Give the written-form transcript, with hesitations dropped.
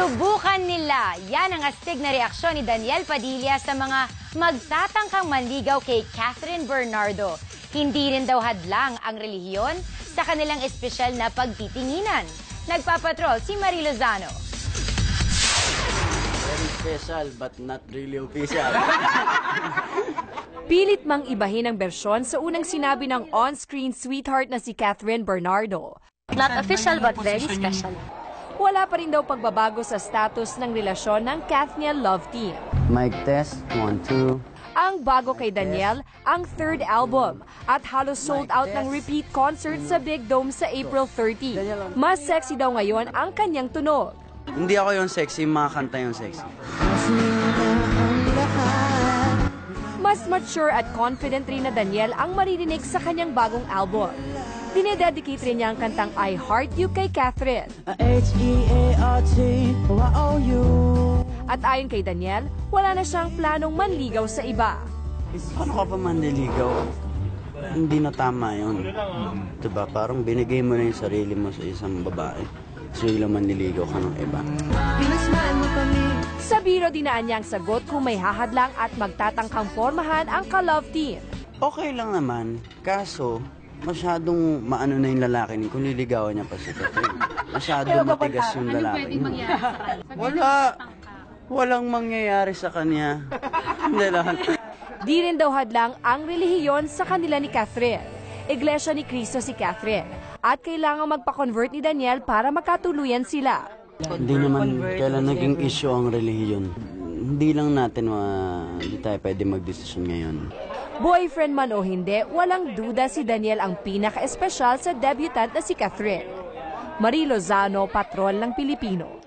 Subukan nila. Yan ang astig na reaksyon ni Daniel Padilla sa mga magtatangkang manligaw kay Catherine Bernardo. Hindi rin daw hadlang ang relihiyon sa kanilang espesyal na pagtitinginan. Nagpapatrol si Marie Lozano. Very special but not really official. Pilit mang ibahin ang bersyon sa unang sinabi ng on-screen sweetheart na si Catherine Bernardo. Not official but very special. Wala pa rin daw pagbabago sa status ng relasyon ng Kathniel Love Team. Mic test, 1, 2. Ang bago kay Daniel, ang third album at halos sold out ng repeat concert sa Big Dome sa April 30. Mas sexy daw ngayon ang kanyang tunog. Hindi ako yung sexy, mga kanta yung sexy. Mas mature at confident rin na Daniel ang maririnig sa kanyang bagong album. Dinededicate rin niya ang kantang I Heart You kay Catherine. At ayon kay Daniel, wala na siyang planong manligaw sa iba. Paano ka pa manliligaw? Hindi na tama yun. Diba? Parang binigay mo na yung sarili mo sa isang babae. So lang manliligaw ka ng iba. Sa biro dinaan niya ang sagot kung may hahadlang at magtatangkang formahan ang ka-love team. Okay lang naman. Kaso, masyadong maano na yung lalaki niya kung liligawan niya pa si Catherine. Masyadong matigas yung lalaki niya. Walang mangyayari sa kanya. Hindi lang. Di rin daw hadlang ang relihiyon sa kanila ni Catherine. Iglesia ni Cristo si Catherine. At kailangang magpa-convert ni Daniel para magkatuluyan sila. Hindi naman kailan naging issue ang relihiyon. Hindi lang natin, hindi tayo pwede magdesisyon ngayon. Boyfriend man o hindi, walang duda si Daniel ang pinaka-espesyal sa debutant na si Catherine. Marie Lozano, Patrol ng Pilipino.